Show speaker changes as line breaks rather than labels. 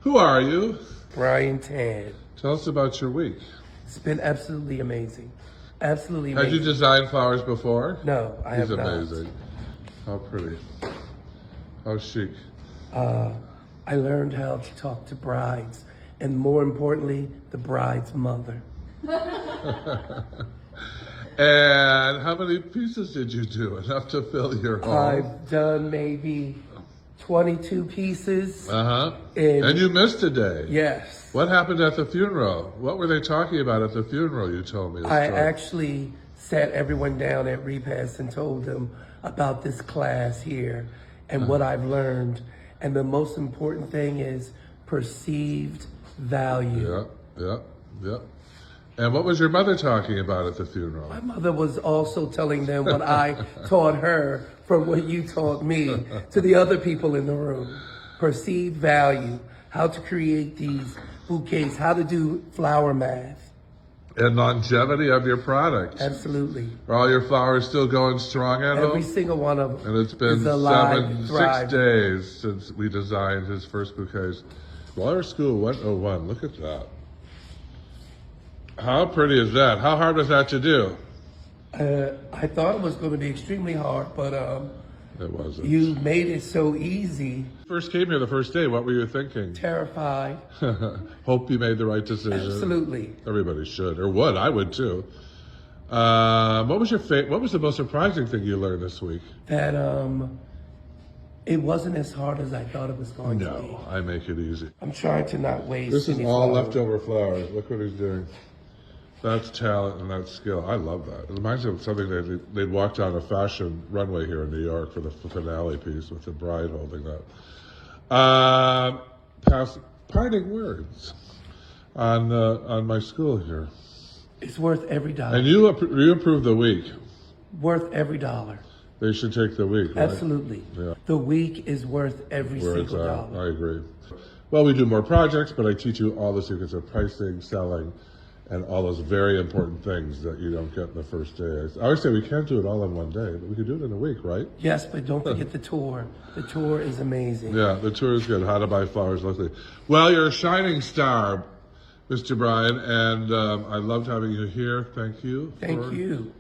Who are you?
Brian Tan.
Tell us about your week.
It's been absolutely amazing. Absolutely
Had
amazing.
you designed flowers before?
No, I have
He's
not.
amazing. How pretty. How chic.
I learned how to talk to brides, and more importantly, the bride's mother.
And how many pieces did you do? Enough to fill your home?
I've done maybe 22 pieces.
Uh-huh. And you missed a day.
Yes.
What happened at the funeral? What were they talking about at the funeral, you told me?
I actually sat everyone down at repast and told them about this class here and what I've learned. And the most important thing is perceived value.
Yeah. And what was your mother talking about at the funeral?
My mother was also telling them what I taught her from what you taught me to the other people in the room. Perceived value, how to create these bouquets, how to do flower math.
And longevity of your product.
Absolutely.
Are all your flowers still going strong at home?
Every single one of them.
And it's been
is alive,
6
thriving.
days since we designed his first bouquets. Flower School 101, look at that. How pretty is that? How hard was that to do?
I thought it was going to be extremely hard, but
It wasn't.
you made it so easy.
First came here the first day, what were you thinking?
Terrified.
Hope you made the right decision.
Absolutely.
Everybody should, or would. I would too. What was the most surprising thing you learned this week?
That it wasn't as hard as I thought it was going to be.
No, I make it easy.
I'm trying to not waste
This is
any
all
flowers.
leftover flowers. Look what he's doing. That's talent and that's skill. I love that. It reminds me of something they'd walked down a fashion runway here in New York for the finale piece with the bride holding that. Parting words on my school here.
It's worth every dollar.
And you approve the week.
Worth every dollar.
They should take the week, right?
Absolutely.
Yeah.
The week is worth every
Where it's
single
at.
dollar.
I agree. Well, we do more projects, but I teach you all the secrets of pricing, selling, and all those very important things that you don't get in the first day. I always say we can't do it all in one day, but we can do it in a week, right?
Yes, but don't forget the tour. The tour is amazing.
Yeah, the tour is good. How to buy flowers locally. Well, you're a shining star, Mr. Brian, and I loved having you here. Thank you.
Thank you.